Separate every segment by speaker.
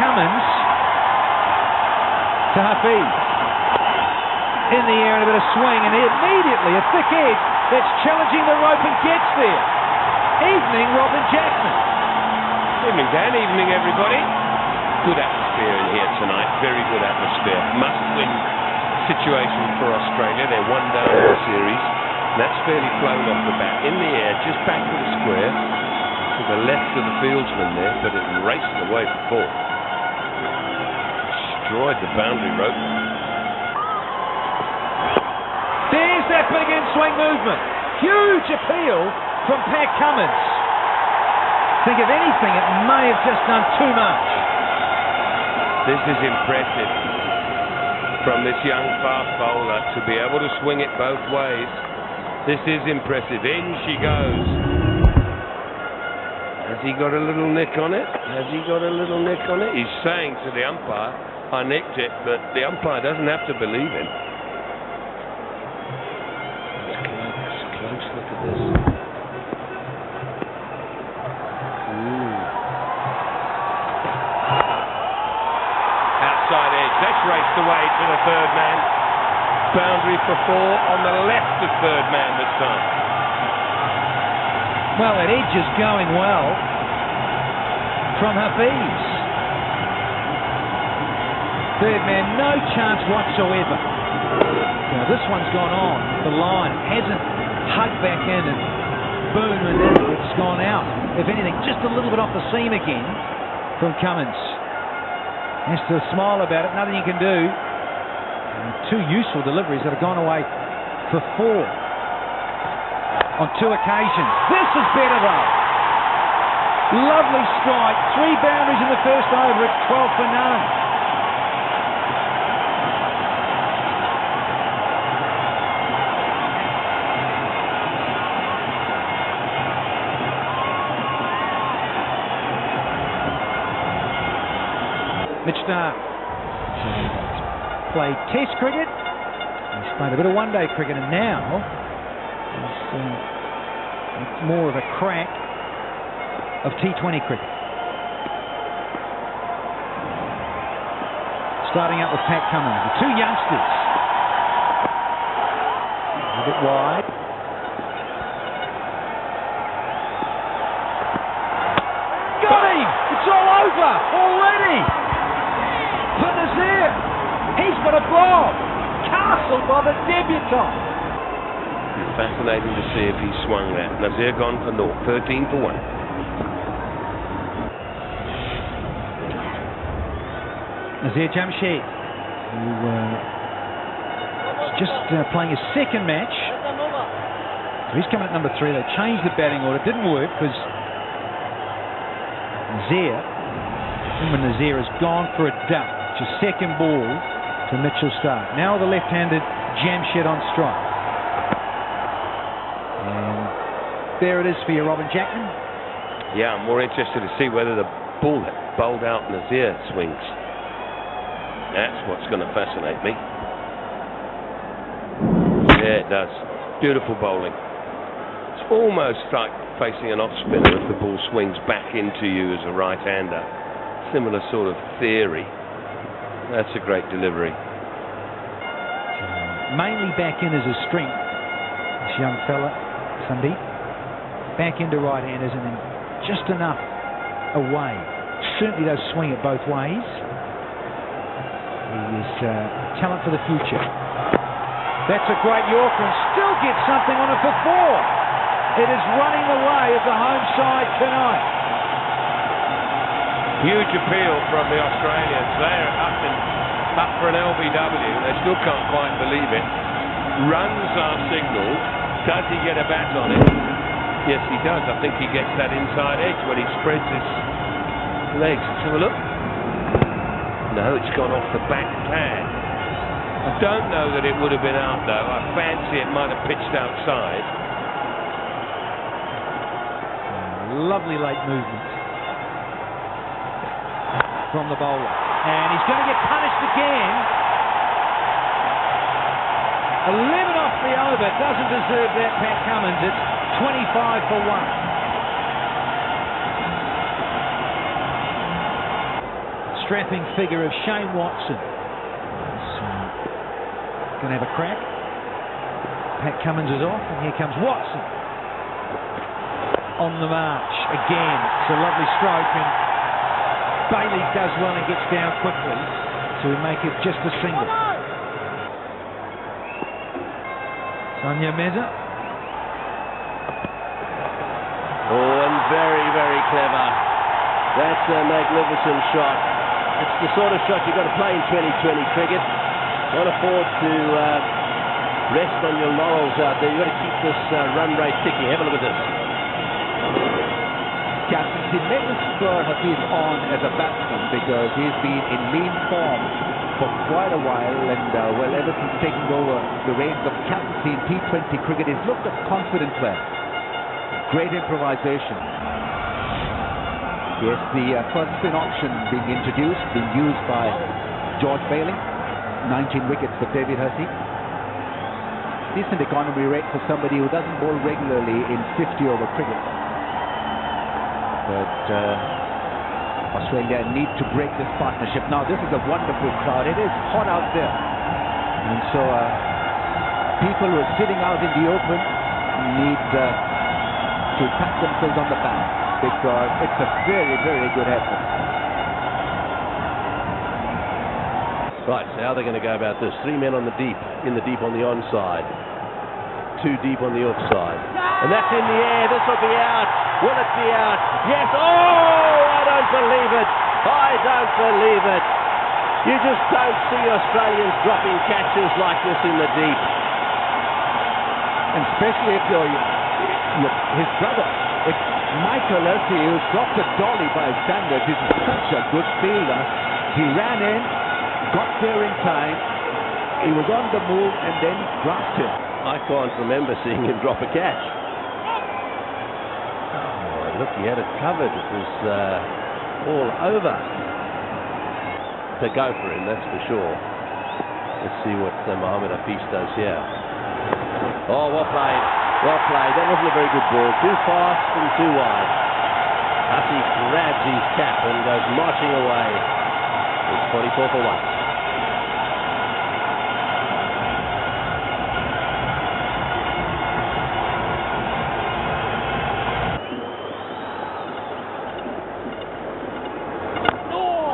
Speaker 1: Cummins to Hafiz. In the air and a bit of swing, and immediately a thick edge that's challenging the rope and gets there. Evening, Robin Jackman.
Speaker 2: Evening, Dan. Evening, everybody. Good atmosphere in here tonight. Very good atmosphere. Must-win situation for Australia. They're one down in the series. And that's fairly flown off the bat. In the air, just back to the square. To the left of the fieldsman there, but it raced away for four. Destroyed the boundary rope.
Speaker 1: There's that big in-swing movement. Huge appeal from Pat Cummins. Think if anything, it may have just done too much.
Speaker 2: This is impressive from this young fast bowler to be able to swing it both ways. This is impressive. In she goes. Has he got a little nick on it? Has he got a little nick on it? He's saying to the umpire, I nicked it, but the umpire doesn't have to believe him. Close look at this. Outside edge. That's raced away to the third man. Boundary for four on the left of third man this time.
Speaker 1: Well, that edge is going well from Hafiz. Third man, no chance whatsoever. Now this one's gone on the line. Hasn't hugged back in and boom, and then it's gone out. If anything, just a little bit off the seam again from Cummins. Has to smile about it. Nothing you can do. And two useful deliveries that have gone away for four on two occasions. This is better though. Lovely strike. 3 boundaries in the first over. It's 12 for none. Mitch Stark played Test cricket. He's played a bit of one-day cricket, and now it's more of a crack of T20 cricket. Starting up with Pat Cummins, the two youngsters. A bit wide. Got him! It's all over already! For Nazir, he's got a blob. Castled by the debutant.
Speaker 2: Fascinating to see if he swung that. Nazir gone for naught, 13 for 1.
Speaker 1: Nazir Jamshed, who is just playing his second match. So he's coming at number 3. They changed the batting order. It didn't work because Nazir has gone for a duck. It's a second ball to Mitchell Stark. Now the left-handed Jamshed on strike. And there it is for you, Robin Jackman.
Speaker 2: Yeah, I'm more interested to see whether the ball that bowled out Nazir swings. That's what's going to fascinate me. Yeah, it does. Beautiful bowling. It's almost like facing an off-spinner if the ball swings back into you as a right-hander. Similar sort of theory. That's a great delivery.
Speaker 1: Mainly back in as a strength, this young fella, Sandeep. Back into right-handers and then just enough away. Certainly does swing it both ways. He is talent for the future. That's a great Yorker and still gets something on it for 4. It is running the way of the home side tonight.
Speaker 2: Huge appeal from the Australians. They're up for an LBW. They still can't quite believe it. Runs are signalled. Does he get a bat on it? Yes, he does. I think he gets that inside edge when he spreads his legs. Let's have a look. No, it's gone off the back pad. I don't know that it would have been out though. I fancy it might have pitched outside.
Speaker 1: Lovely late movement from the bowler. And he's going to get punished again. 11 off the over. Doesn't deserve that, Pat Cummins. It's 25 for 1. strapping figure of Shane Watson. Going to have a crack. Pat Cummins is off, and here comes Watson. On the march again. It's a lovely stroke, and Bailey does well and gets down quickly, so we make it just a single. Sonia Meza.
Speaker 3: Oh, and very, very clever. That's a magnificent shot. It's the sort of shot you've got to play in 2020 cricket. Can't afford to rest on your laurels out there. You've got to keep this run rate ticking. Have a look at this.
Speaker 4: Captaincy may spur Hafiz on as a batsman because he's been in lean form for quite a while, and well, ever since taking over the reins of captaincy in T20 cricket, he's looked a confident player. Great improvisation. Yes, the first spin option being introduced, being used by George Bailey. 19 wickets for David Hussey. Decent economy rate for somebody who doesn't bowl regularly in 50-over cricket. But Australia need to break this partnership. Now, this is a wonderful crowd. It is hot out there. And so people who are sitting out in the open need to pat themselves on the back, because it's a very, very good effort.
Speaker 3: Right, so how are they going to go about this? 3 men on the deep, in the deep on the onside. 2 deep on the offside. And that's in the air. This will be out. Will it be out? Yes. Oh, I don't believe it. I don't believe it. You just don't see Australians dropping catches like this in the deep.
Speaker 4: And especially if you're his brother. If Michael Hussey, who's dropped a dolly by his standards, is such a good fielder. He ran in, got there in time. He was on the move and then dropped it.
Speaker 3: I can't remember seeing him drop a catch. Oh, look, he had it covered. It was all over. To go for him, that's for sure. Let's see what Mohamed Hafiz does here. Oh, well played. Well played. That wasn't a very good ball. Too fast and too wide. Hussey grabs his cap and goes marching away. It's 44 for 1.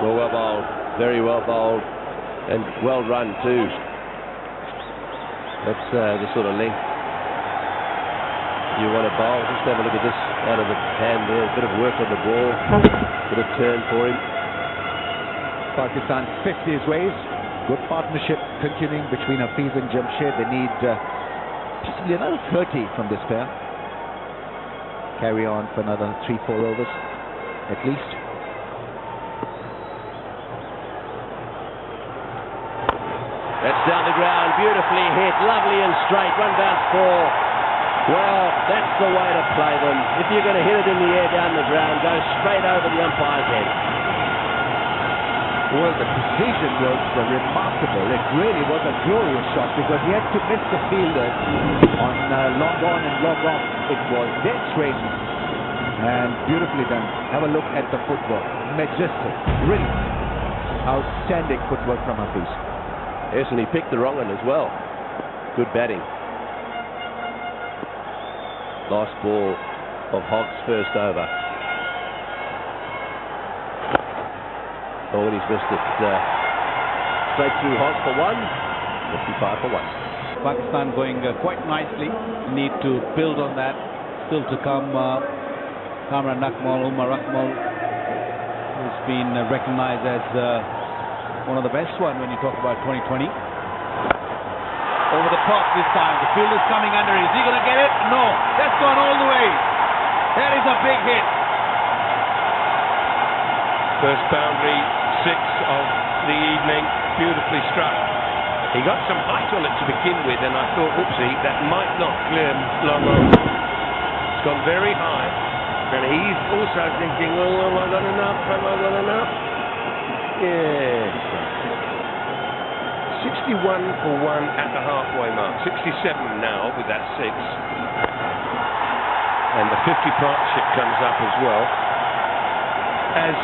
Speaker 3: Well bowled, very well bowled, and well run too. That's the sort of length you want to bowl. Just have a look at this out of the hand there. A bit of work on the ball, bit of turn for him.
Speaker 4: Pakistan 50 his ways. Good partnership continuing between Hafiz and Jamshed. They need possibly another 30 from this pair. Carry on for another 3-4 overs at least.
Speaker 3: That's down the ground, beautifully hit, lovely and straight, one bounce ball. Well, that's the way to play them. If you're going to hit it in the air down the ground, go straight over the umpire's head.
Speaker 4: Well, the precision was remarkable. It really was a glorious shot because he had to miss the fielders on long on and long off. It was dead straight and beautifully done. Have a look at the footwork. Majestic, brilliant, outstanding footwork from Hafiz.
Speaker 3: Yes, and he picked the wrong one as well. Good batting. Last ball of Hogg's first over. Oh, and he's missed it. Straight through Hogg for 1. 55 for 1.
Speaker 5: Pakistan going quite nicely. Need to build on that. Still to come, Umar Akmal, who's been recognized as one of the best when you talk about 2020. Over the top this time. The fielder's coming under. Is he going to get it? No. That's gone all the way. That is a big hit.
Speaker 2: First boundary, 6 of the evening. Beautifully struck. He got some height on it to begin with, and I thought, oopsie, that might not clear long on. It's gone very high. And he's also thinking, well, have I got enough? Have I got enough? Yes. 61 for 1 at the halfway mark. 67 now with that 6. And the 50 partnership comes up as well. as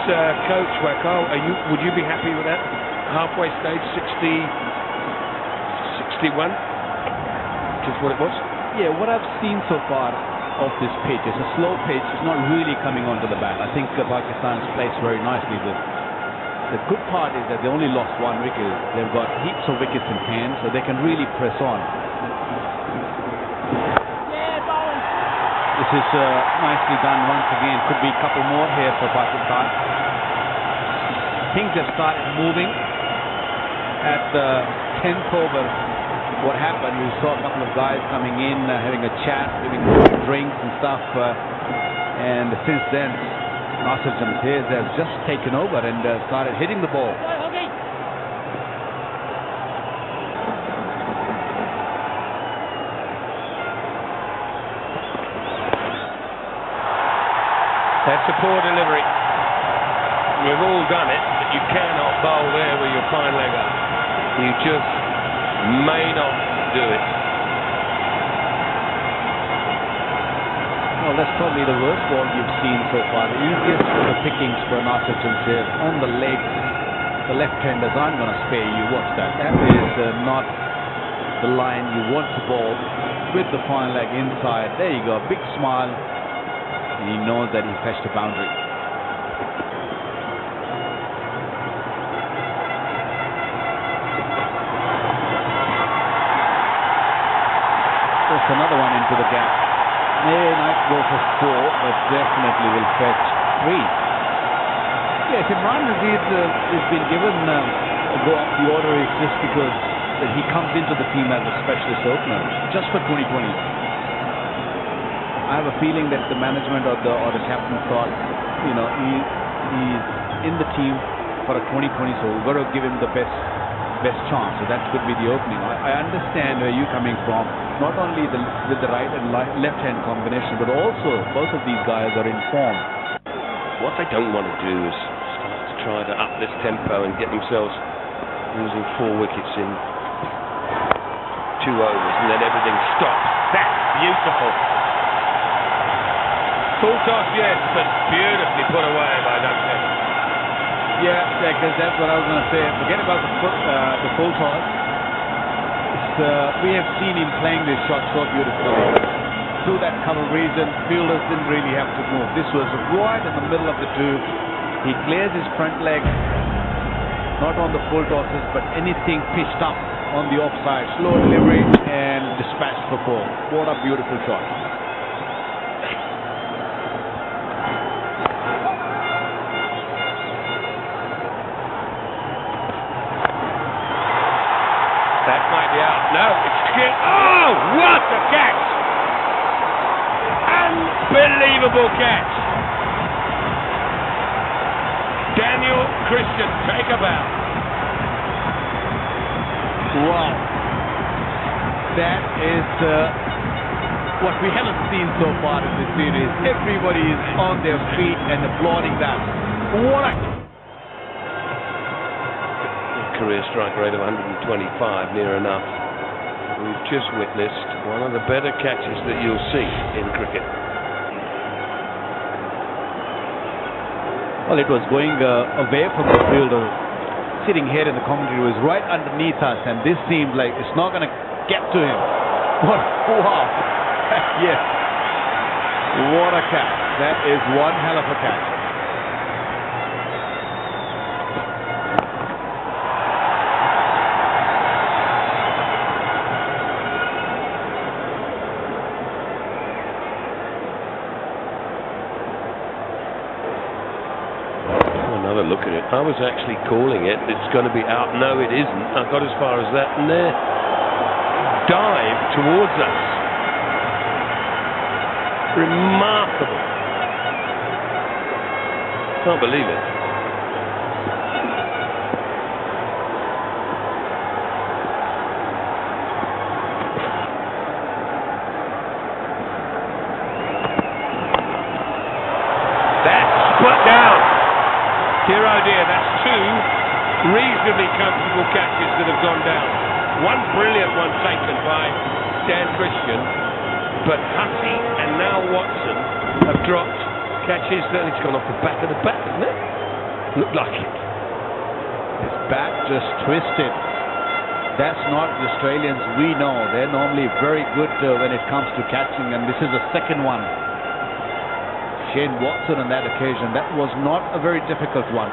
Speaker 2: coach, Wakal, would you be happy with that? Halfway stage, 61, which is what it was?
Speaker 5: Yeah, what I've seen so far of this pitch is a slow pitch. It's not really coming onto the bat. I think Pakistan's placed very nicely. The good part is that they only lost one wicket. They've got heaps of wickets in hand, so they can really press on. This is nicely done once again. Could be a couple more here for Pakistan. Things have started moving. At the 10th over, what happened, we saw a couple of guys coming in, having a chat, giving drinks and stuff. And since then, Nasir Jamshid has just taken over and started hitting the ball.
Speaker 2: That's a poor delivery. We've all done it, but you cannot bowl there with your fine leg up. You just may not do it.
Speaker 5: Well, that's probably the worst ball you've seen so far. The easiest sort of pickings for Nasir Jamshid on the legs. The left-handers aren't going to spare you. Watch that. That is not the line you want to bowl with the fine leg inside. There you go. Big smile. And he knows that he fetched a boundary. That's another one into the gap. Might go for 4, but definitely will fetch 3. Yes, Imran Nazeer has been given a go up the order is just because that he comes into the team as a specialist opener just for 2020. I have a feeling that the management or the captain thought, he's in the team for a 2020, so we've got to give him the best chance. So that could be the opening. I understand where you're coming from. Not only with the right and left-hand combination, but also both of these guys are in form.
Speaker 2: What they don't want to do is start to try to up this tempo and get themselves losing 4 wickets in 2 overs, and then everything stops. That's beautiful. Full toss, yes, but beautifully put away by Duncan.
Speaker 5: Yeah, because that's what I was going to say. Forget about the full toss. We have seen him playing this shot so beautifully. Through that cover region, fielders didn't really have to move. This was right in the middle of the 2. He clears his front leg, not on the full tosses, but anything pitched up on the offside. Slow delivery and dispatched for 4. What a beautiful shot.
Speaker 2: That might be out. No, it's clear. Oh, what a catch! Unbelievable catch. Daniel Christian, take a bow.
Speaker 5: Wow. That is what we haven't seen so far in this series. Everybody is on their feet and applauding that. What a
Speaker 2: career strike rate of 125, near enough. We've just witnessed one of the better catches that you'll see in cricket.
Speaker 5: Well, it was going away from the fielder. Sitting here in the commentary was right underneath us, and this seemed like it's not going to get to him. Wow. Yes. What a catch. That is one hell of a catch.
Speaker 2: Look at it. I was actually calling it. It's going to be out. No, it isn't. I got as far as that, and there, dive towards us. Remarkable. Can't believe it. That's put down. Dear oh dear, that's 2 reasonably comfortable catches that have gone down. One brilliant one taken by Dan Christian, but Hussey and now Watson have dropped catches that it's gone off the back of the bat, isn't it? Looked like it.
Speaker 5: His bat just twisted. That's not the Australians we know. They're normally very good when it comes to catching, and this is the second one. Shane Watson on that occasion, that was not a very difficult one.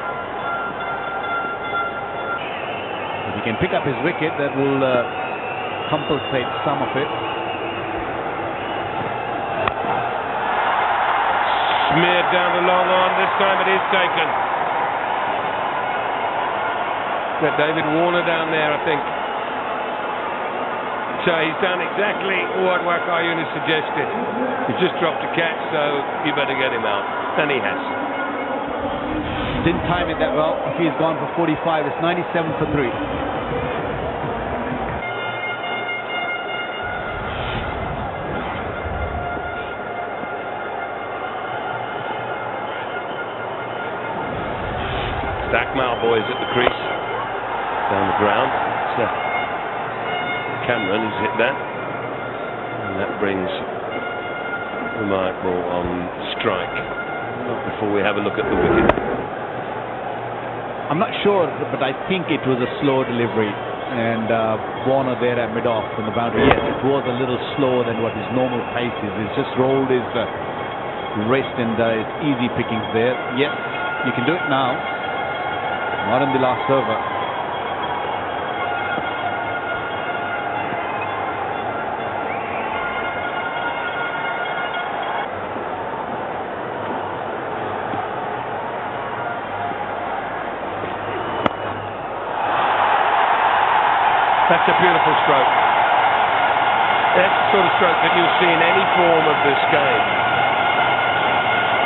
Speaker 5: If he can pick up his wicket, that will compensate some of it.
Speaker 2: Smeared down the long on. This time it is taken. Got David Warner down there, I think. So he's done exactly what Wakayun has suggested. He's just dropped a catch, so you better get him out. And he has.
Speaker 5: Didn't time it that well. If he's gone for 45, it's 97 for 3.
Speaker 2: Akmal boys at the crease. Down the ground. So Cameron has hit that. And that brings Umar Akmal on strike. Not before we have a look at the wicket.
Speaker 5: I'm not sure, but I think it was a slow delivery. And Warner there at mid-off in the boundary. Yes, it was a little slower than what his normal pace is. He's just rolled his wrist and it's easy pickings there. Yes, you can do it now. Not in the last over.
Speaker 2: That's a beautiful stroke. That's the sort of stroke that you'll see in any form of this game.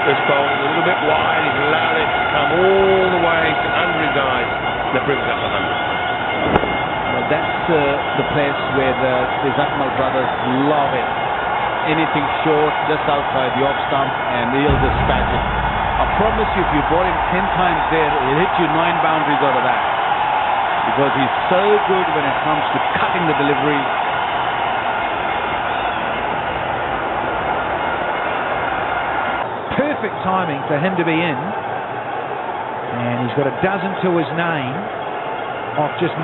Speaker 2: This ball is a little bit wide. He's allowed it to come all the way to under his eyes. That brings up 100.
Speaker 5: Well, that's the place where the Akmal brothers love it. Anything short, just outside the off stump, and he'll dispatch it. I promise you, if you bought him 10 times there, he'll hit you 9 boundaries out of that. Because he's so good when it comes to cutting the delivery.
Speaker 1: Perfect timing for him to be in. And he's got a dozen to his name off just 9.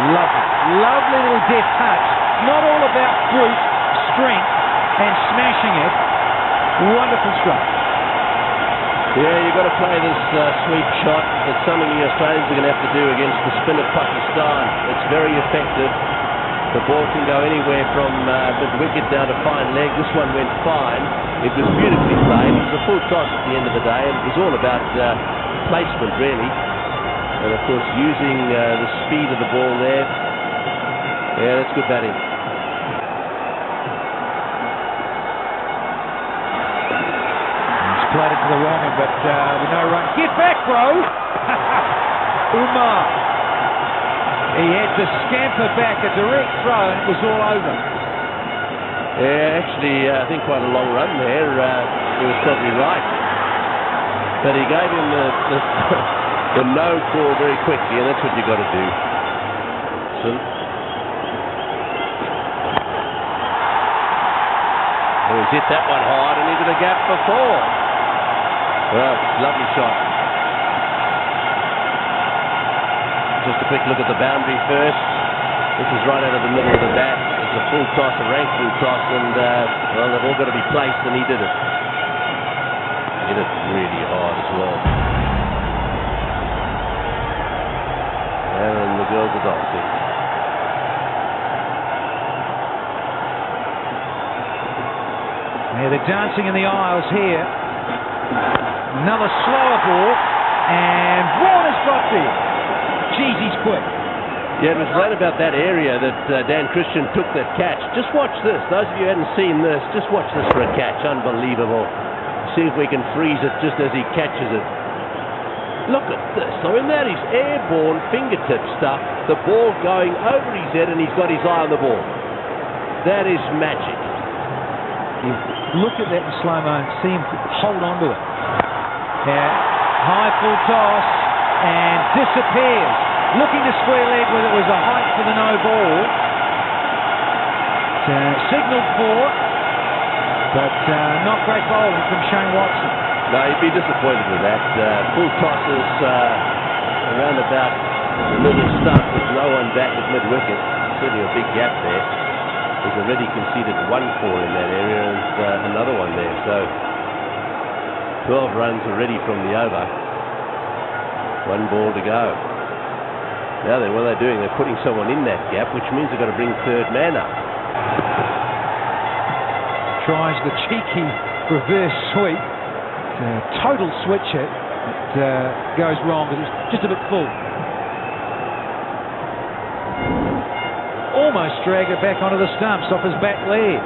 Speaker 1: Lovely, lovely little deft touch. Not all about brute strength and smashing it. Wonderful stroke.
Speaker 3: Yeah, you've got to play this sweep shot. It's something the Australians are going to have to do against the spin of Pakistan. It's very effective. The ball can go anywhere from mid-wicket down to fine leg. This one went fine. It was beautifully played. It was a full toss at the end of the day, and it was all about placement, really. And, of course, using the speed of the ball there. Yeah, that's good batting.
Speaker 1: Played it to the wrong, but with no run. Get back, bro! Umar. He had to scamper back, a direct throw, and it was all over.
Speaker 3: Yeah, actually, I think quite a long run there. He was probably right. But he gave him the no call very quickly, and that's what you've got to do. So, he's hit that one hard and into the gap before. Well, lovely shot. Just a quick look at the boundary first. This is right out of the middle of the bat. It's a full toss, a ranking toss, and well, they've all got to be placed, and he did it. He hit it really hard as well. And the girls are dancing.
Speaker 1: Yeah, they're dancing in the aisles here. Another slower ball, and Warner's got there. Jeez, he's quick.
Speaker 3: Yeah, it was right about that area that Dan Christian took that catch. Just watch this. Those of you who hadn't seen this, just watch this for a catch. Unbelievable. See if we can freeze it just as he catches it. Look at this. I mean, that is airborne fingertip stuff. The ball going over his head, and he's got his eye on the ball. That is magic.
Speaker 1: Look at that in slow-mo and see him hold on to it. Yeah, high full toss and disappears. Looking to square leg whether it was a height for the no ball. Signalled for, But not great bowling from Shane Watson.
Speaker 3: No, he'd be disappointed with that. Full tosses around about the middle stump with no one back at mid-wicket. Certainly a big gap there. He's already conceded 1 4 in that area and another one there. So 12 runs already from the over. 1 ball to go. Now then, what are they doing? They're putting someone in that gap, which means they've got to bring third man up.
Speaker 1: Tries the cheeky reverse sweep. Total switch hit. It goes wrong because it's just a bit full. Almost dragged it back onto the stumps off his back leg.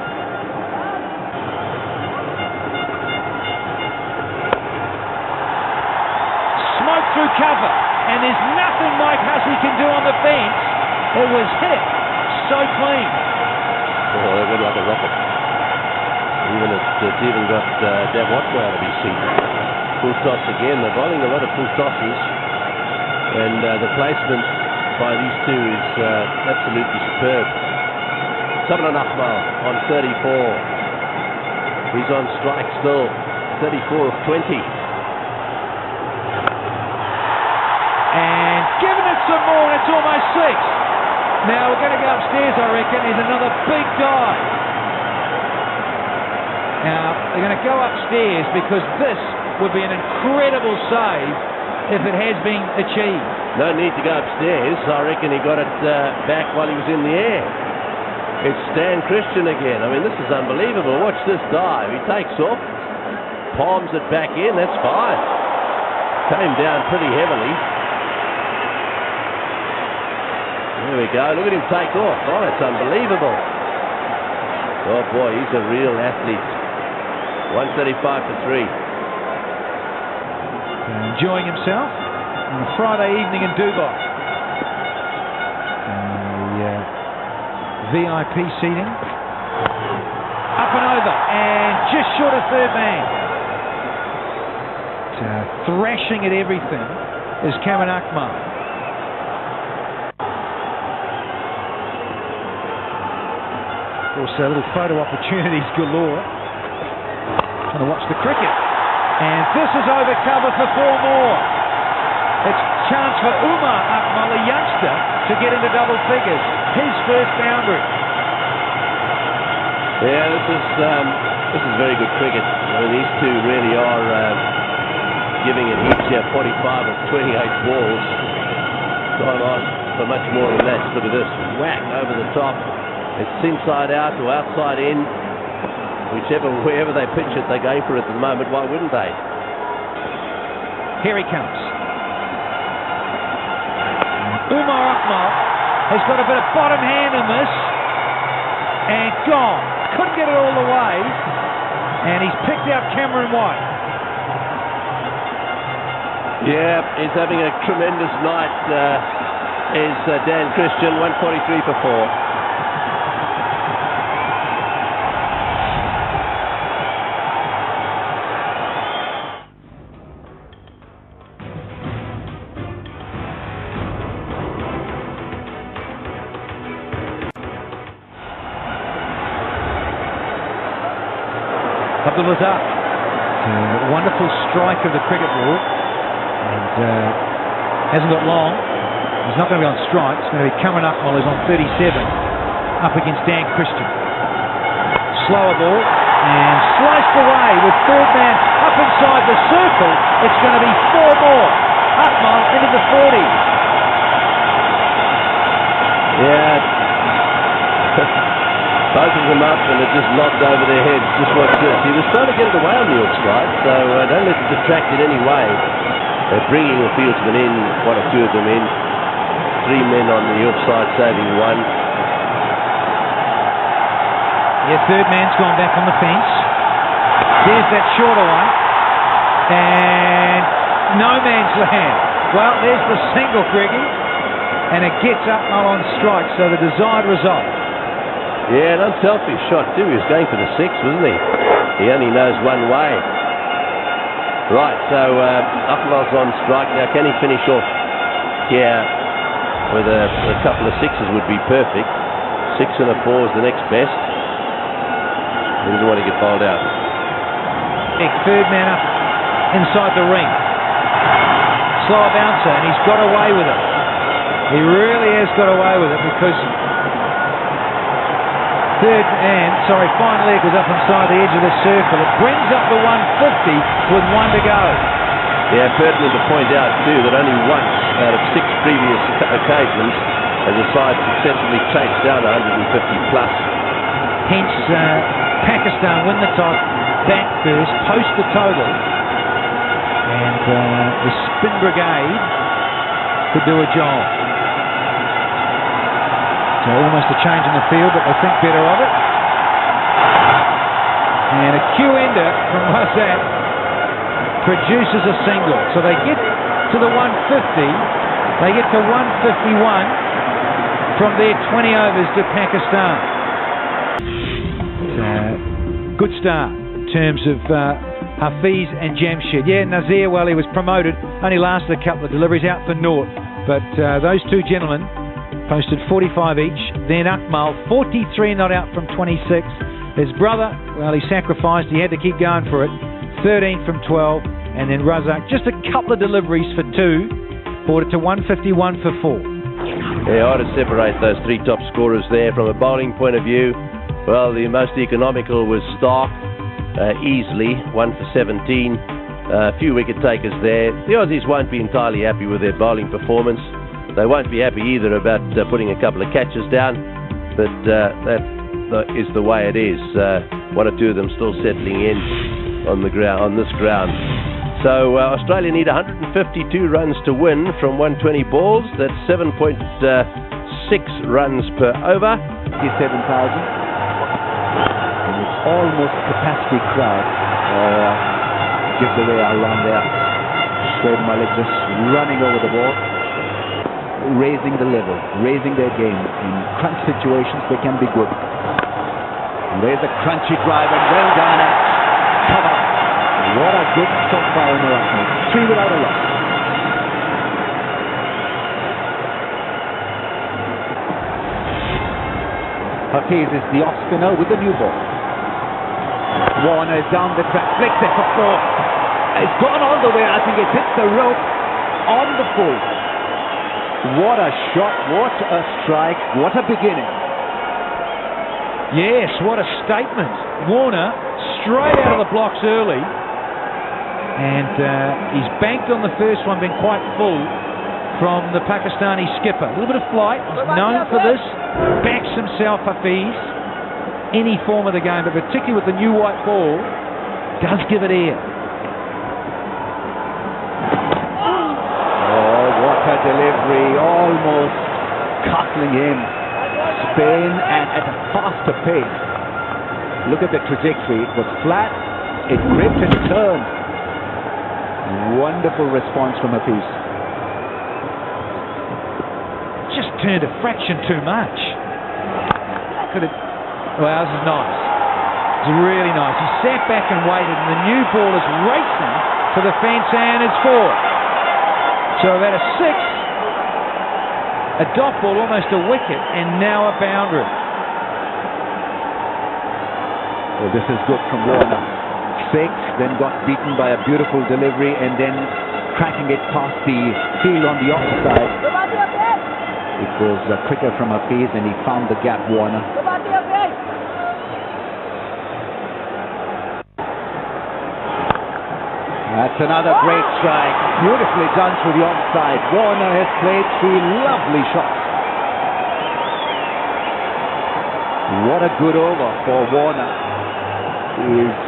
Speaker 1: Smoke through cover, and there's nothing Mike Hussey can do on the fence. It was hit so clean.
Speaker 3: Oh, they went like a rocket. It's even got Dave Watson out of his seat. Full toss again. They're bowling a lot of full tosses, and the placement by these two is absolutely superb. Umar Akmal on 34. He's on strike still. 34 of 20.
Speaker 1: And giving it some more, and it's almost 6. Now we're going to go upstairs, I reckon. There's another big dive. Now they're going to go upstairs because this would be an incredible save if it has been achieved.
Speaker 3: No need to go upstairs. I reckon he got it back while he was in the air. It's Stan Christian again. I mean, this is unbelievable. Watch this dive. He takes off, palms it back in. That's fine. Came down pretty heavily. There we go. Look at him take off. Oh, it's unbelievable. Oh boy, he's a real athlete. 135 for 3.
Speaker 1: Enjoying himself on a Friday evening in Dubai. VIP seating. Up and over, and just short of third man. Thrashing at everything is Umar Akmal. Also, little photo opportunities galore. Trying to watch the cricket. And this is over cover for 4 more. It's a chance for Umar Akmal, a youngster, to get into double figures. His first boundary.
Speaker 3: Yeah, this is very good cricket. I mean, these two really are giving it each 45 of 28 balls. Gone on for much more than that. Look at this. Whack over the top. It's inside out or outside in. Wherever they pitch it, they're going for it at the moment. Why wouldn't they?
Speaker 1: Here he comes. Umar Akmal has got a bit of bottom hand in this. And gone. Couldn't get it all the way. And he's picked out Cameron White.
Speaker 3: Yeah, he's having a tremendous night. Is Dan Christian, 143 for 4.
Speaker 1: Abdul Razak. Wonderful strike of the cricket ball. And hasn't got long. He's not going to be on strike. It's going to be Umar Akmal, who's on 37, up against Dan Christian. Slower ball, and sliced away with third man up inside the circle. It's going to be 4 more. Akmal into the 40s.
Speaker 3: Yeah. Both of them up, and it just knocked over their heads. Just watch this. He was trying to get it away on the off side, so don't let it detract in any way. They're bringing the fieldsmen in, 1 or 2 of them in. 3 men on the offside, saving 1.
Speaker 1: Yeah, third man's gone back on the fence. There's that shorter one. And no man's land. Well, there's the single, Greggy. And it gets Akmal on strike, so the desired result.
Speaker 3: Yeah, an unselfish shot too. He was going for the 6, wasn't he? He only knows one way. Right, so Akmal's on strike. Now, can he finish off here with a couple of 6s would be perfect. 6 and a 4 is the next best. He doesn't want to get bowled out.
Speaker 1: Third man up inside the ring. Slower bouncer, and he's got away with it. He really has got away with it because final leg was up inside the edge of the circle. It brings up the 150 with one to go.
Speaker 3: Yeah, pertinent to point out too that only once out of 6 previous occasions has a side successfully chased down 150 plus.
Speaker 1: Hence, Pakistan win the toss, bat first, post the total, and the spin brigade could do a job. So almost a change in the field, but they think better of it. And a Q-ender from Razak produces a single. So they get to the 150. They get to 151 from their 20 overs to Pakistan. Good start in terms of Hafiz and Jamshid. Yeah, Nazir, well, he was promoted, only lasted a couple of deliveries, out for naught. But those two gentlemen posted 45 each. Then Akmal, 43 not out from 26. His brother, well, he sacrificed. He had to keep going for it. 13 from 12. And then Razak, just a couple of deliveries for 2. Brought it to 151 for 4.
Speaker 3: Yeah, hard to separate those 3 top scorers there. From a bowling point of view, well, the most economical was Stark, easily, 1 for 17. A few wicket takers there. The Aussies won't be entirely happy with their bowling performance. They won't be happy either about putting a couple of catches down, but that is the way it is. 1 or 2 of them still settling in on the ground, on this ground. So Australia need 152 runs to win from 120 balls. That's 7.6 runs per over.
Speaker 4: 7,000. And it's almost capacity crowd. Gives away our run there. Shoaib Malik just running over the ball, raising the level, raising their game. In crunch situations, they can be good. And there's a crunchy drive, and well done. Cover. What a good shot by Umar Akmal. 3 without a loss. Hafiz is the off spinner with the new ball. Warner is down the track, flicks it for 4. It's gone all the way. I think it hits the rope on the full. What a shot, what a strike, what a beginning.
Speaker 1: Yes, what a statement. Warner straight out of the blocks early. And he's banked on the first one, been quite full from the Pakistani skipper. A little bit of flight, he's known for this. Backs himself, Hafiz. Any form of the game, but particularly with the new white ball, does give it air.
Speaker 4: Oh, what a delivery, almost cutting him. Spain, and at a faster pace. Look at the trajectory. It was flat, it gripped and turned. Wonderful response from Hafiz.
Speaker 1: Just turned a fraction too much. Well, this is nice. It's really nice. He sat back and waited, and the new ball is racing to the fence, and it's 4. So about a 6, a dot ball, almost a wicket, and now a boundary.
Speaker 4: Well, this is good from Warner. 6, then got beaten by a beautiful delivery, and then cracking it past the field on the offside. It was quicker from Hafiz, and he found the gap, Warner. That's another great strike. Beautifully done through the offside. Warner has played 3 lovely shots. What a good over for Warner. He's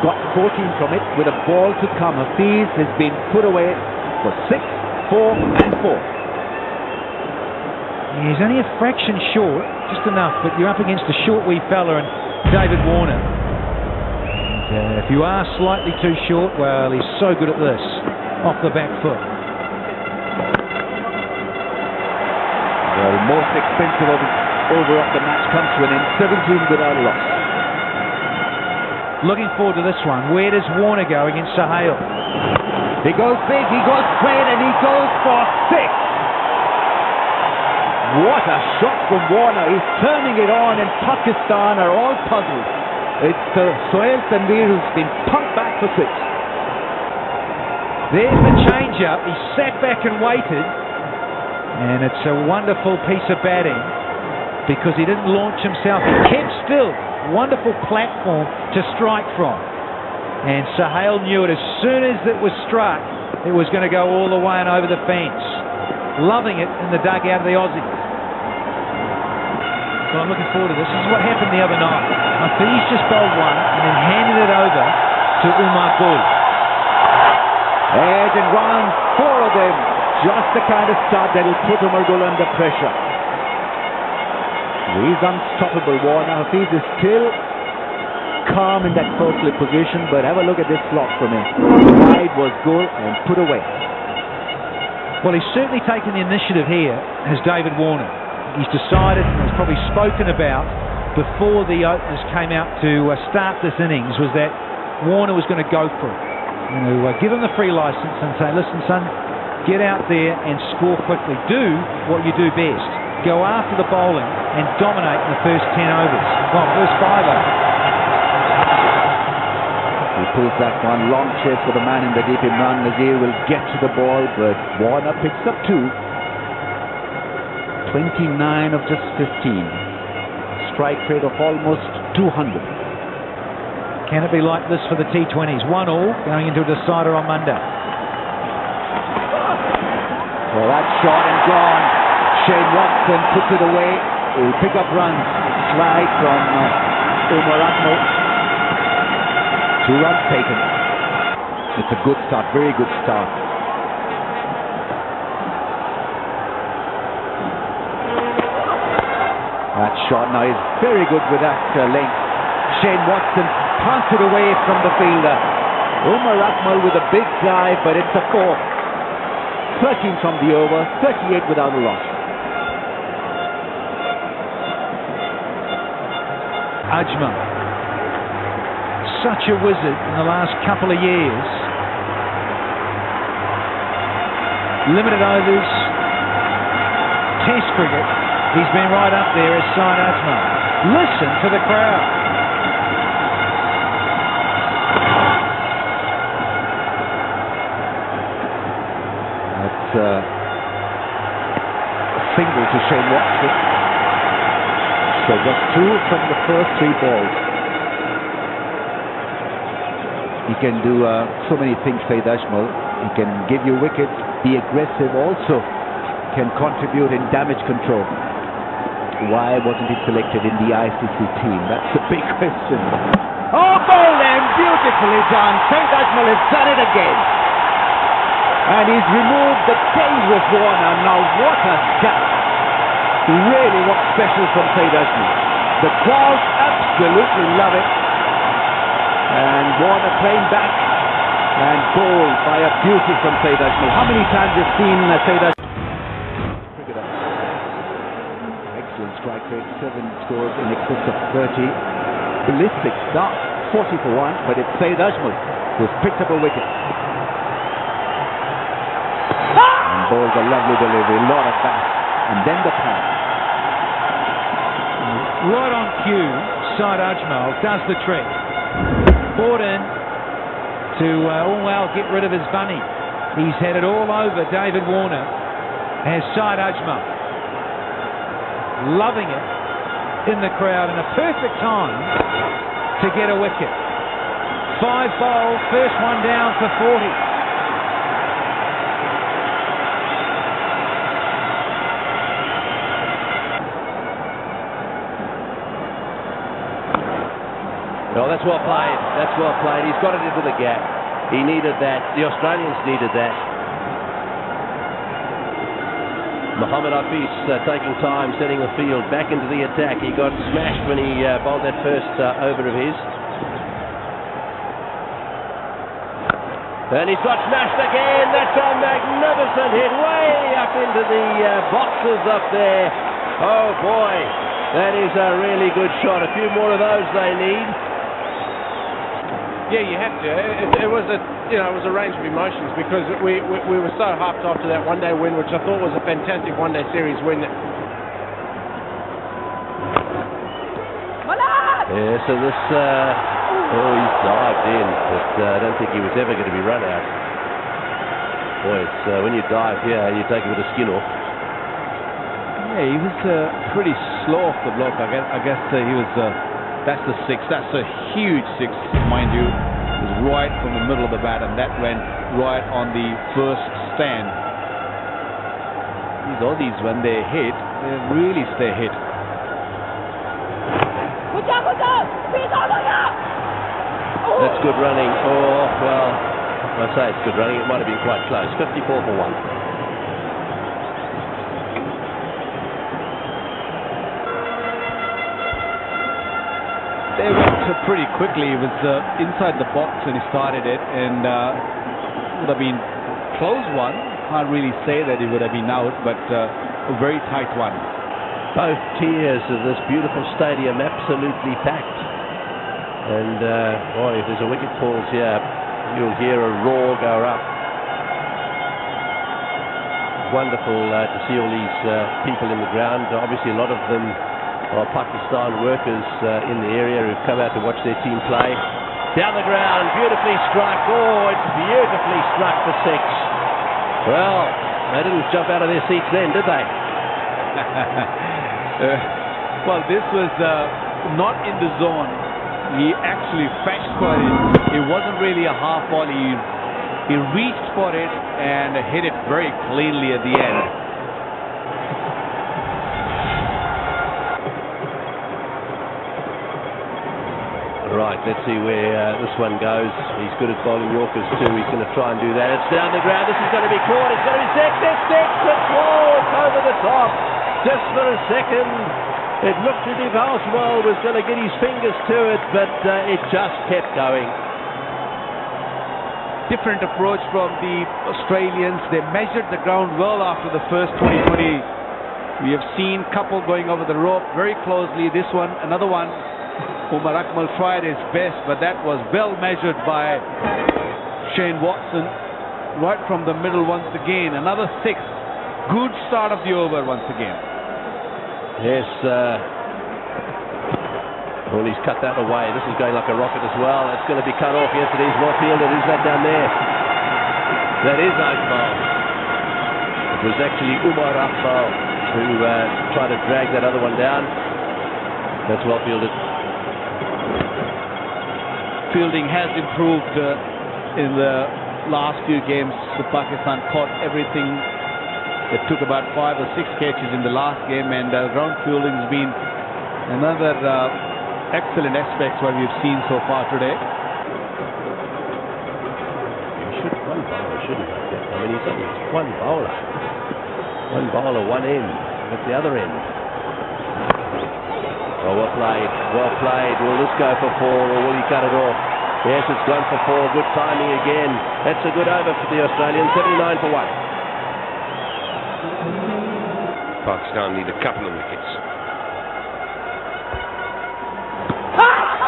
Speaker 4: got 14 from it with a ball to come. Hafiz has been put away for 6, 4 and 4.
Speaker 1: He's only a fraction short, just enough, but you're up against a short wee fella and David Warner. And, if you are slightly too short, well, he's so good at this, off the back foot.
Speaker 4: The most expensive over of the match comes to an end, 17 without a loss.
Speaker 1: Looking forward to this one. Where does Warner go against Sahel?
Speaker 4: He goes big, he goes straight, and he goes for 6. What a shot from Warner. He's turning it on, and Pakistan are all puzzled. It's Sohail Tanvir who's been pumped back for 6.
Speaker 1: There's the change-up. He sat back and waited, and it's a wonderful piece of batting because he didn't launch himself. He kept still. Wonderful platform to strike from. And Sohail knew it as soon as it was struck, it was going to go all the way and over the fence. Loving it in the dugout of the Aussies. Well, I'm looking forward to this. This is what happened the other night. Hafiz just bowled one and then handed it over to Umar Gul.
Speaker 4: Edge and runs, 4 of them. Just the kind of start that will put Umar Gul under pressure. He's unstoppable. Warner Hafiz is still calm in that first slip position, but have a look at this slot from him. Wide was Gul and put away.
Speaker 1: Well, he's certainly taken the initiative here, has David Warner. He's decided, and it's probably spoken about before the openers came out to start this innings, was that Warner was going to go for it. Give him the free license and say, listen, son, get out there and score quickly. Do what you do best. Go after the bowling and dominate in the first 10 overs. Well, first 5 overs.
Speaker 4: He pulls that one. Long chase for the man in the deep. Imran Nazir will get to the ball, but Warner picks up 2. 29 of just 15. Strike rate of almost 200.
Speaker 1: Can it be like this for the T20s? 1-1 going into a decider on Monday.
Speaker 4: Well, that's shot and gone. Shane Watson puts it away. He'll pick up runs. Slide from Umar Akmal. 2 runs taken. It's a good start, very good start. That shot now is very good with that length. Shane Watson passed it away from the fielder. Umar Akmal with a big drive, but it's a 4. 13 from the over, 38 without a loss.
Speaker 1: Ajmal, such a wizard in the last couple of years. Limited overs, Test cricket, he's been right up there as Saeed Ajmal. Listen to the crowd.
Speaker 4: That's a single to Shane Watson. So just 2 from the first 3 balls. He can do so many things, Saeed Ajmal. He can give you wickets, be aggressive, also can contribute in damage control. Why wasn't he selected in the ICC team? That's a big question. Oh, bowled and beautifully done. Saeed Ajmal has done it again. And he's removed the dangerous Warner. Now what a shot. Really what's special from Saeed Ajmal. The crowd absolutely love it. And Warner playing back and bowled by a beauty from Saeed Ajmal. How many times you've seen Saeed Ajmal? Excellent strike rate, 7 scores in excess of 30. Ballistic start, 40 for 1, but it's Saeed Ajmal who's picked up a wicket. And bowls a lovely delivery, a lot of back, and then the pass.
Speaker 1: Right on cue, Saeed Ajmal does the trick. Brought in to, get rid of his bunny. He's had it all over David Warner as Saeed Ajmal. Loving it in the crowd and a perfect time to get a wicket. 5 bowls, first one down for 40.
Speaker 3: Well, that's well played. That's well played. He's got it into the gap. He needed that. The Australians needed that. Mohammad Hafiz taking time, setting the field back into the attack. He got smashed when he bowled that first over of his. And he's got smashed again. That's a magnificent hit way up into the boxes up there. Oh boy, that is a really good shot. A few more of those they need.
Speaker 2: Yeah, you have to. It was a range of emotions because we were so hyped after that one-day win, which I thought was a fantastic one-day series win.
Speaker 3: Yeah, so this, he's dived in, but I don't think he was ever going to be run out. Boy, it's, when you dive here, you take a bit of skin off.
Speaker 5: Yeah, he was pretty slow off the block. I guess he was, that's the six. That's a huge six, mind you. It was right from the middle of the bat, and that went right on the first stand. These Aussies, when they hit, they really stay hit.
Speaker 3: That's good running. Oh, well, I say it's good running. It might have been quite close. 54 for 1.
Speaker 5: They went pretty quickly. It was inside the box when he started it, and would have been close one. Can't really say that it would have been out, but a very tight one.
Speaker 3: Both tiers of this beautiful stadium absolutely packed. And boy, if there's a wicket falls here, you'll hear a roar go up. Wonderful to see all these people in the ground. Obviously, a lot of them are Pakistan workers in the area who've come out to watch their team play. Down the ground, beautifully struck. Oh, it's beautifully struck for 6. Well, they didn't jump out of their seats then, did they?
Speaker 5: Well, this was not in the zone. He actually fetched for it. It wasn't really a half volley. He reached for it and hit it very cleanly at the end.
Speaker 3: Right, let's see where this one goes. He's good at bowling Yorkers too. He's going to try and do that. It's down the ground. This is going to be caught. It's going to be 6. It's 6. It's it's over the top. Just for a second, it looked as if Ajmal was going to get his fingers to it, but it just kept going.
Speaker 5: Different approach from the Australians. They measured the ground well after the first 2020. We have seen couple going over the rope very closely. This one, another one. Umar Akmal tried his best, but that was well measured by Shane Watson. Right from the middle once again. Another 6. Good start of the over once again.
Speaker 3: Yes, well, he's cut that away. This is going like a rocket as well. It's going to be cut off. Yes, it is. Well fielded. Who's that down there? That is Ajmal. It was actually Umar Akmal who tried to drag that other one down. That's well fielded.
Speaker 5: Fielding has improved in the last few games. So Pakistan caught everything. It took about 5 or 6 catches in the last game, and ground fielding has been another excellent aspect what we've seen so far today.
Speaker 3: One bowler shouldn't have that. I mean, he's only one bowler. One bowler, one end. At the other end. Oh, well played. Well played. Will this go for 4 or will he cut it off? Yes, it's gone for 4. Good timing again. That's a good over for the Australians. 79 for 1.
Speaker 2: Pakistan need a couple of wickets.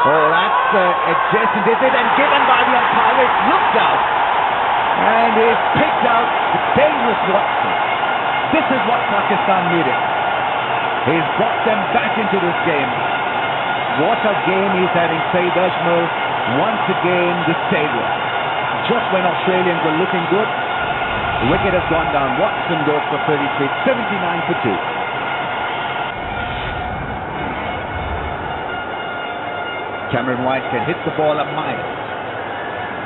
Speaker 4: Oh, that's adjacent, is it? And given by the umpire, it's looked out. And it's picked out the dangerous Watson. This is what Pakistan needed. He's brought them back into this game. What a game he's having, Saeed Ajmal. Once again, the savior. Just when Australians were looking good, the wicket has gone down. Watson goes for 33, 79 for 2. Cameron White can hit the ball a mile.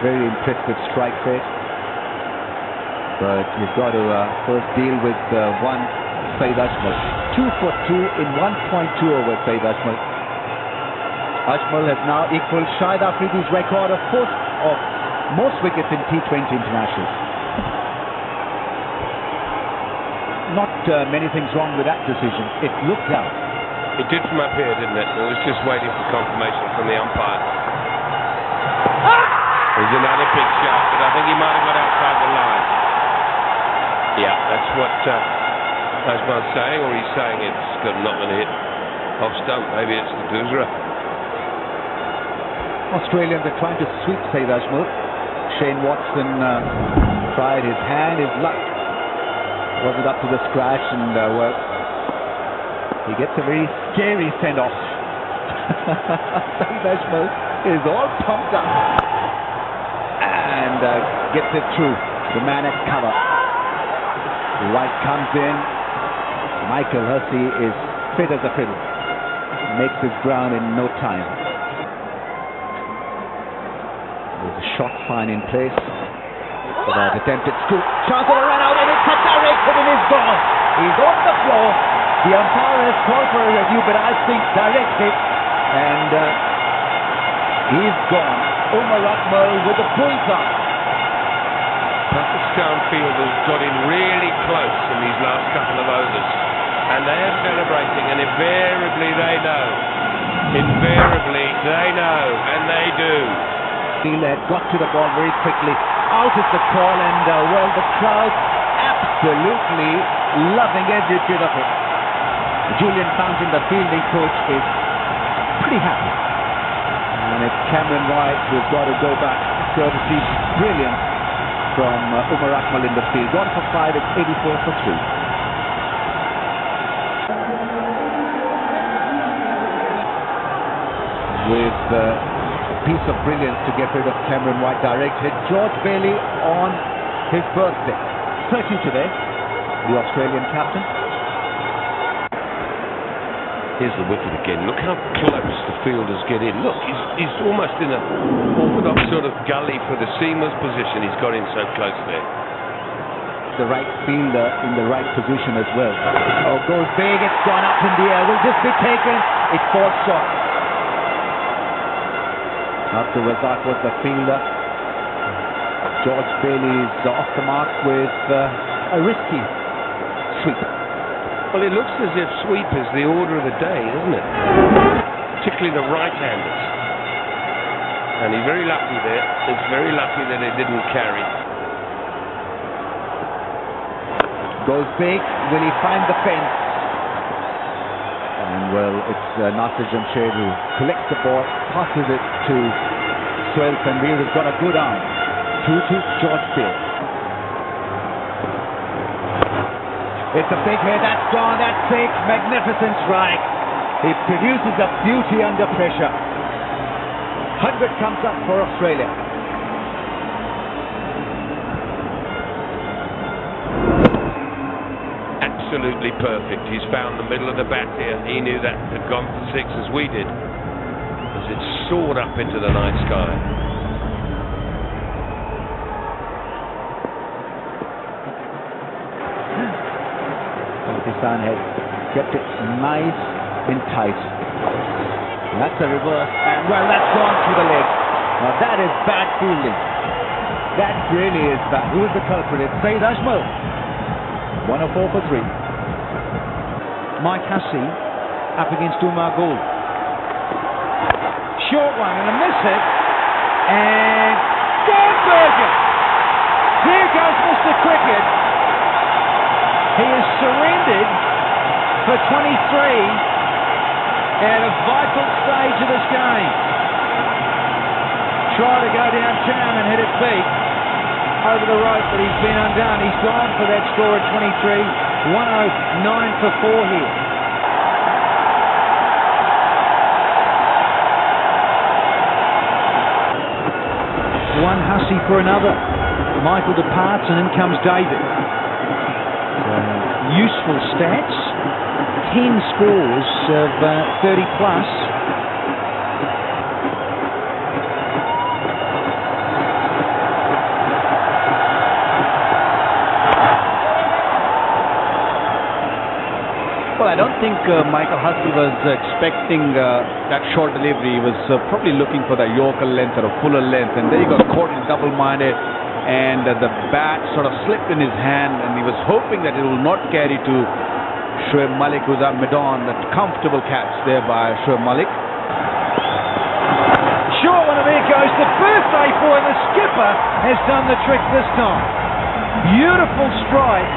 Speaker 4: Very impressive strike rate. But you've got to first deal with one Saeed Ajmal. 2 for 2 in 1.2 over Saeed Ajmal. Ajmal has now equaled Shahid Afridi's record of most wickets in T20 internationals. Not many things wrong with that decision. It looked out.
Speaker 2: It did from up here, didn't it? It was just waiting for confirmation from the umpire. There's another big shot, but I think he might have got outside the line. Yeah, that's what Ajmal's saying, or he's saying it's not going to hit off stump. Maybe it's the Doosra.
Speaker 4: Australians are trying to sweep Saeed Ajmal. Shane Watson tried his hand, his luck wasn't up to the scratch, and well, he gets a very scary send-off. Saeed Ajmal is all pumped up and gets it through. The man at cover. White comes in. Michael Hussey is fit as a fiddle. Makes his ground in no time. There's a shot fine in place. For that attempted scoop. Chance of a run out, and it's directed in his goal. He's on the floor. The umpire has called for a review, but I think directed. And he's gone. Umar Akmal with the bullseye.
Speaker 2: Pakistan fielders got in really close in these last couple of overs, and they are celebrating, and invariably they know. Invariably they know, and they do.
Speaker 4: Had got to the ball very quickly. Out is the call, and well, the crowd absolutely loving every bit of it. Julian Fountain, the fielding coach, is pretty happy. And it's Cameron White who's got to go back, courtesy brilliant from Umar Akmal in the field. 1 for 5, it's 84 for 3. With a piece of brilliance to get rid of Cameron White, direct hit. George Bailey on his birthday. 30 today, the Australian captain.
Speaker 2: Here's the wicket again. Look how close the fielders get in. Look, he's almost in a orthodox sort of gully for the seamer's position. He's got in so close there.
Speaker 4: The right fielder in the right position as well. Oh, goes big. It's gone up in the air. Will this be taken? It falls short. Afterwards, that was the fielder. George Bailey's off the mark with a risky sweep.
Speaker 2: Well, it looks as if sweep is the order of the day, doesn't it? Particularly the right-handers. And he's very lucky there. It's very lucky that it didn't carry.
Speaker 4: Goes big. Will he find the fence? And well, it's Nasir Jamshed who collects the ball, passes it to Sohail Tanveer, who's got a good arm. Through to George Bailey. It's a big hit, that's gone, that's 6, magnificent strike. He produces a beauty under pressure. 100 comes up for Australia.
Speaker 2: Absolutely perfect. He's found the middle of the bat here. He knew that had gone for 6 as we did, as it soared up into the night sky.
Speaker 4: Pakistan has kept it nice and tight. And that's a reverse, and well, that's gone through the leg. Now that is bad fielding. That really is bad. Who is the culprit? It's Saeed Ajmal. 104 for 3.
Speaker 1: Mike Hussey up against Umar Gul. Short one and a miss hit. And Goldberger. Here goes Mr. Cricket. He has surrendered for 23 at a vital stage of this game. Try to go downtown and hit it big over the rope, but he's been undone. He's gone for that score at 23. 109 for 4 here. One Hussey for another. Michael departs and in comes David. Useful stats, 10 scores of 30 plus.
Speaker 5: Well, I don't think Michael Hussey was expecting that short delivery. He was probably looking for that Yorker length or a fuller length, and then he got caught in double-minded. And the bat sort of slipped in his hand, and he was hoping that it will not carry to Shoaib Malik, who's at mid-on. That comfortable catch there by Shoaib Malik.
Speaker 1: Short one, and there goes the birthday boy. The skipper has done the trick this time. Beautiful strike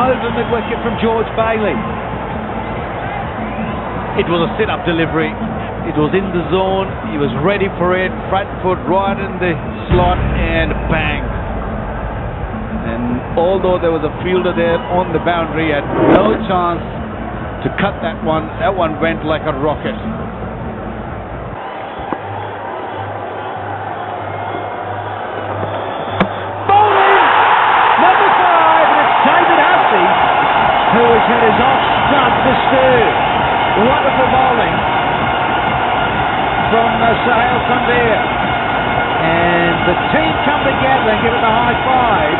Speaker 1: over mid-wicket from George Bailey.
Speaker 5: It was a sit-up delivery. It was in the zone. He was ready for it. Front foot right in the slot, and bang. And although there was a fielder there on the boundary, had no chance to cut that one. That one went like a rocket.
Speaker 1: has had his off stump disturbed. Wonderful bowling from Saeed Ajmal. And the team come together and give it the high five.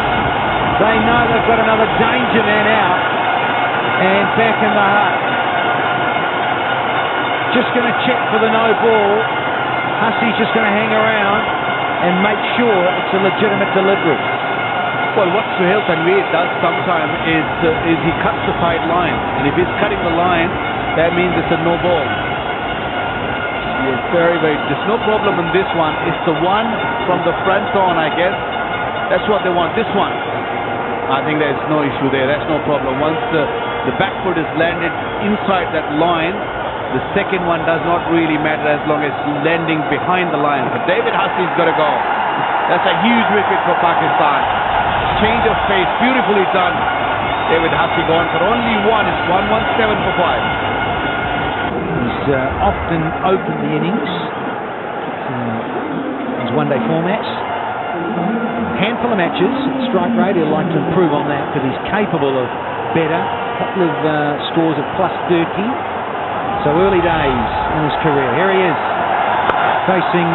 Speaker 1: They know they've got another danger man out and back in the hut. Just going to check for the no ball. Hussey's just going to hang around and make sure it's a legitimate delivery.
Speaker 5: Well, what Suhail Tanveer does sometimes is he cuts the side line, and if he's cutting the line, that means it's a no ball. Yes, there's no problem in this one. It's the one from the front on, I guess. That's what they want. This one, I think there's no issue there. That's no problem. Once the back foot is landed inside that line, the second one does not really matter as long as landing behind the line. But David Hussey's got to go. That's a huge wicket for Pakistan. Change of pace, beautifully done. David Hussey gone for only one. It's 117 for 5.
Speaker 1: He's often opened the innings. His one-day formats. Handful of matches at strike rate. He'll like to improve on that because he's capable of better. A couple of scores of plus 30. So early days in his career. Here he is facing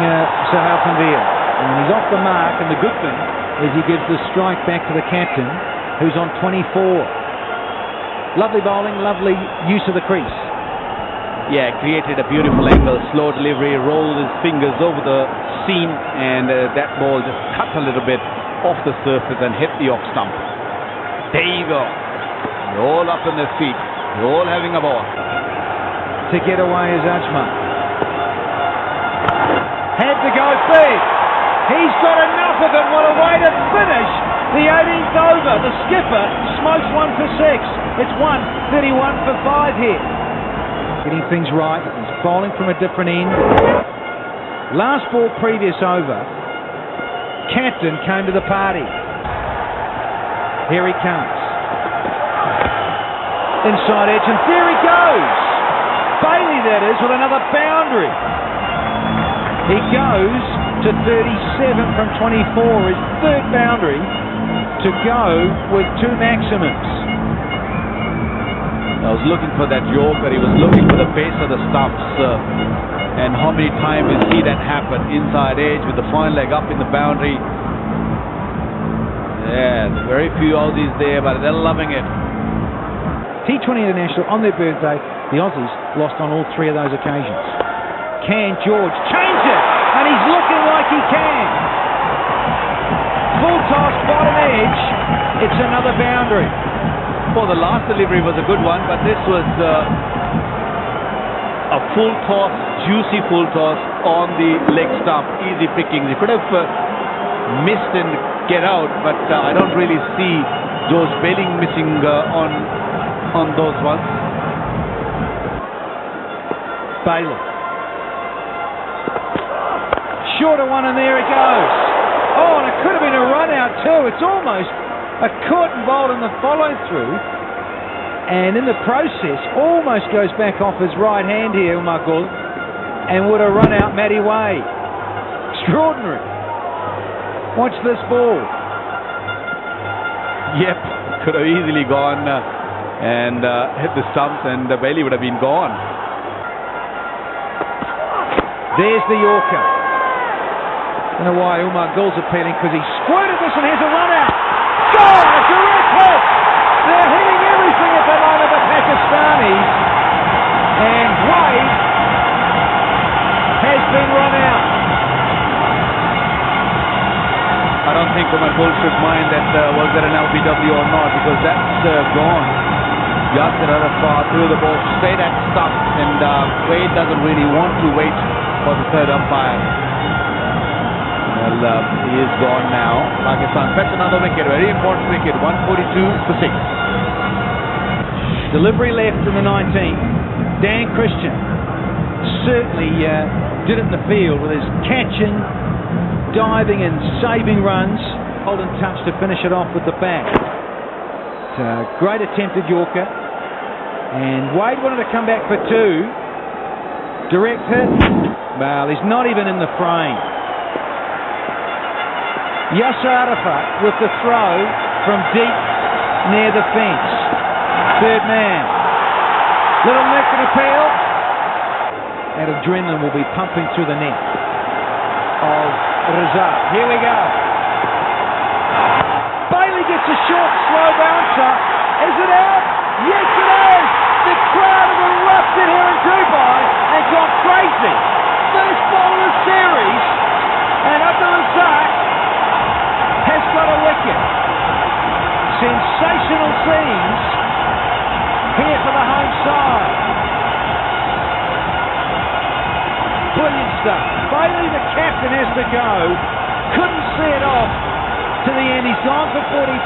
Speaker 1: Saeed Ajmal. And he's off the mark, and the good thing is he gives the strike back to the captain, who's on 24. Lovely bowling, lovely use of the crease.
Speaker 5: Yeah, created a beautiful angle, slow delivery, rolled his fingers over the seam, and that ball just cut a little bit off the surface and hit the off stump. There you go. They're all up on their feet. They're all having a ball.
Speaker 1: To get away is Ajmal. Had to go big. He's got enough of it. What a way to finish the 18th over. The skipper smokes 1 for 6. It's 131 for 5 here. Getting things right. He's bowling from a different end. Last ball previous over, captain came to the party. Here he comes. Inside edge, and there he goes. Bailey, that is, with another boundary. He goes to 37 from 24, his third boundary to go with 2 maximums.
Speaker 5: I was looking for that Yorker. He was looking for the base of the stumps. And how many times we see that happen? Inside edge with the fine leg up in the boundary. Yeah, very few Aussies there, but they're loving it.
Speaker 1: T20 International on their birthday, the Aussies lost on all 3 of those occasions. Can George change it? And he's looking like he can. Full toss, bottom edge. It's another boundary.
Speaker 5: Well, the last delivery was a good one, but this was a full toss, juicy full toss on the leg stump. Easy picking. They could have missed and get out, but I don't really see George Belling missing on those ones.
Speaker 1: Bailey. Shorter one, and there it goes. Oh, and it could have been a run out too. It's almost a caught and bowled in the follow through, and in the process almost goes back off his right hand here, Umar Gul, and would have run out Matty Way. Extraordinary. Watch this ball.
Speaker 5: Yep, could have easily gone and hit the stumps, and Bailey would have been gone.
Speaker 1: There's the Yorker. I don't know why Umar Gul's appealing, because he squirted this and has a run out. Goal! A direct hit! They're hitting everything at the moment, the Pakistanis. And Wade has been run out.
Speaker 5: I don't think Umar Gul should mind that was there an LBW or not, because that's gone. Yasir Arafat threw the ball straight at stump, and Wade doesn't really want to wait for the third umpire. Well, he is gone now. Pakistan fetch another wicket, very important wicket, 142 for 6.
Speaker 1: Delivery left in the 19th. Dan Christian certainly did it in the field with his catching, diving and saving runs. Golden touch to finish it off with the bat. Great attempted Yorker. And Wade wanted to come back for 2. Direct hit. Well, he's not even in the frame. Yasir Arafat with the throw from deep near the fence. Third man. Little naked appeal. That adrenaline will be pumping through the neck of Razak. Here we go. Bailey gets a short, slow bouncer. Is it out? Yes, it is. The crowd have erupted here in Dubai and gone crazy. First ball of the series, and Abdul Razak has got a wicket. Sensational scenes here for the home side. Brilliant stuff. Bailey, the captain, has to go. Couldn't see it off to the end. He's gone for 42,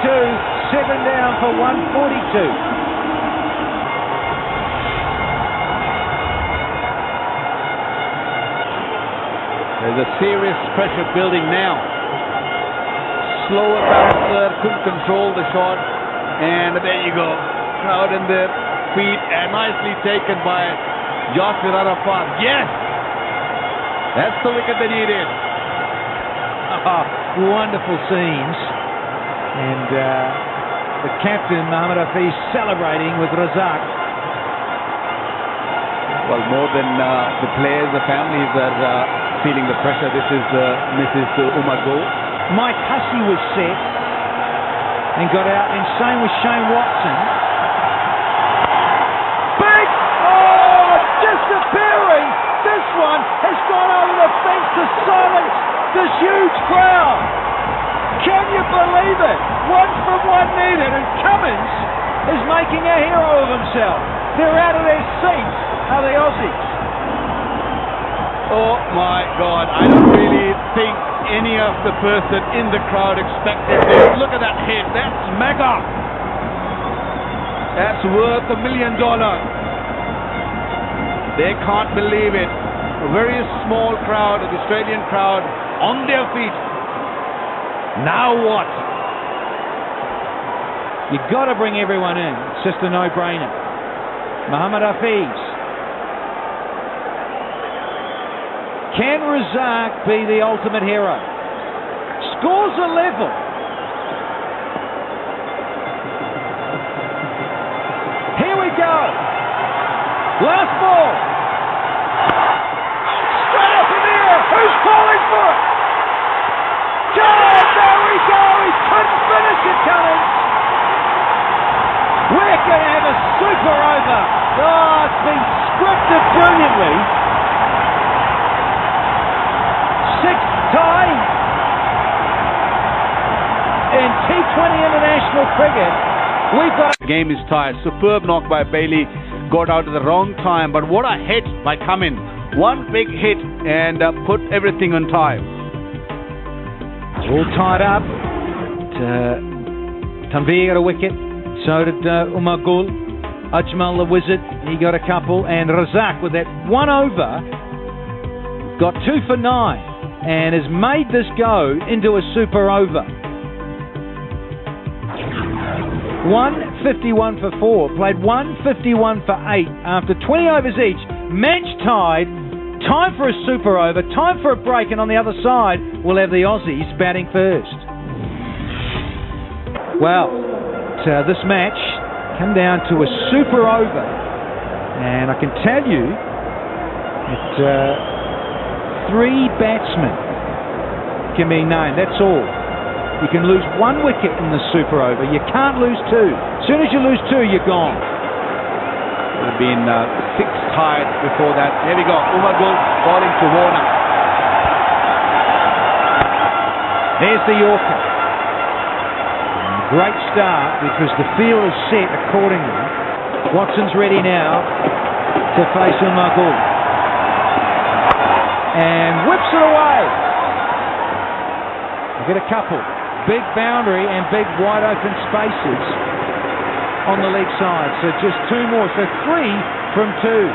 Speaker 1: 7 down for 142.
Speaker 5: There's a serious pressure building now. Slower bouncer, couldn't control the shot, and there you go. Crowd in their feet, and nicely taken by Yasir Arafat. Yes! That's the wicket they needed.
Speaker 1: Wonderful scenes. And the captain, Mohammad Hafiz, celebrating with Razak.
Speaker 5: Well, more than the players, the families are feeling the pressure. This is Mrs. Umar Gul.
Speaker 1: Mike Hussey was set and got out, and same with Shane Watson. Big! Oh, disappearing! This one has gone over the fence to silence this huge crowd. Can you believe it? One from one needed, and Cummins is making a hero of himself. They're out of their seats, are the Aussies.
Speaker 5: Oh my God, I don't really think any of the person in the crowd expected this. Look at that hit, that's mega. That's worth $1 million. They can't believe it. A very small crowd, an Australian crowd, on their feet. Now what?
Speaker 1: You've got to bring everyone in. It's just a no-brainer. Mohammad Hafiz. Can Razak be the ultimate hero? Scores are level. Here we go. Last ball. Straight up in the air. Who's calling for it? There we go. He couldn't finish it, Cummins. We're going to have a super over. Oh, it's been scripted brilliantly. Sixth tie in T20 international cricket. We've got.
Speaker 5: The game is tied. Superb knock by Bailey. Got out at the wrong time, but what a hit by Cummins. One big hit and put everything on time.
Speaker 1: All tied up. Tanvir got a wicket. So did Umar Gul. Ajmal the wizard, he got a couple. And Razak with that one over got 2 for 9 and has made this go into a super over. 151 for 4, played 151 for 8 after 20 overs each. Match tied, time for a super over, time for a break, and on the other side we'll have the Aussies batting first. Well, this match come down to a super over, and I can tell you that 3 batsmen can be named, that's all. You can lose 1 wicket in the super over, you can't lose 2. As soon as you lose 2, you're gone.
Speaker 5: Would have been 6 tied before that. Here we go, Umar Gul bowling to Warner.
Speaker 1: There's the Yorker. Great start because the field is set accordingly. Watson's ready now to face Umar Gul. And whips it away. We'll get a couple. Big boundary and big wide open spaces on the leg side. So just 2 more. So 3 from 2.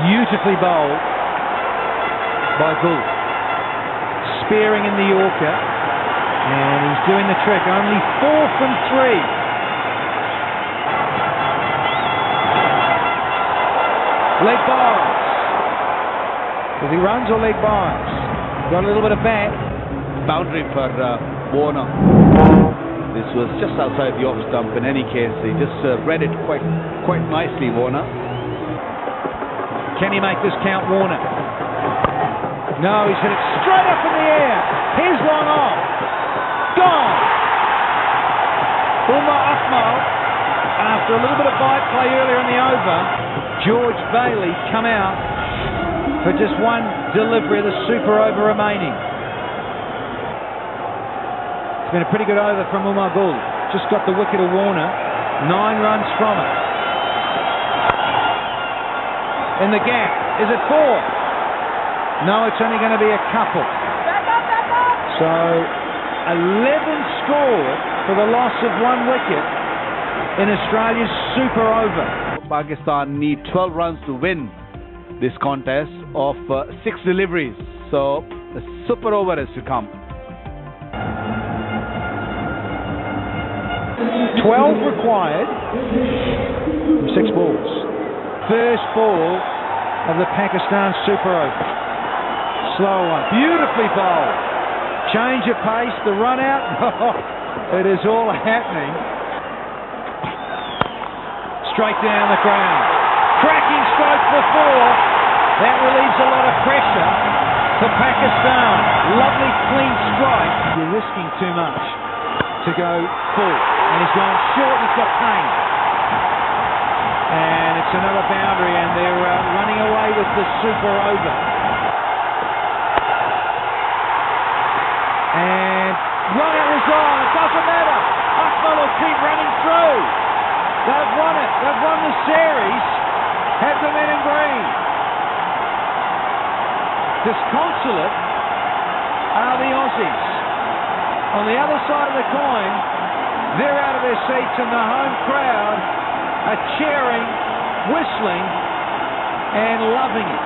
Speaker 1: Beautifully bowled by Gul. Spearing in the Yorker, and he's doing the trick. Only 4 from 3. Leg byes. Does he runs or leg byes? Got a little bit of bat.
Speaker 5: Boundary for Warner. This was just outside the off stump. In any case, he just read it quite nicely, Warner.
Speaker 1: Can he make this count, Warner? No, he's hit it straight up in the air. Here's long off. Gone. Umar Akmal, after a little bit of bite play earlier in the over, George Bailey come out for just one delivery of the super over remaining. It's been a pretty good over from Umar Gul. Just got the wicket of Warner. 9 runs from it. In the gap. Is it 4? No, it's only going to be a couple.
Speaker 6: Back up, back up!
Speaker 1: So 11 score for the loss of 1 wicket in Australia's super over.
Speaker 5: Pakistan need 12 runs to win this contest of 6 deliveries. So the super over is to come.
Speaker 1: 12 required from 6 balls. First ball of the Pakistan super over. Slow one. Beautifully bowled. Change of pace, the run out. It is all happening. Straight down the ground. Cracking stroke for 4. That relieves a lot of pressure for Pakistan. Lovely clean strike. You're risking too much to go full. And he's gone short, he's got Payne. And it's another boundary, and they're running away with the super over. And run out was wrong, it doesn't matter. Akmal will keep running through. They've won it, they've won the series. Have the men in green. Disconsolate are the Aussies. On the other side of the coin, they're out of their seats and the home crowd are cheering, whistling and loving it.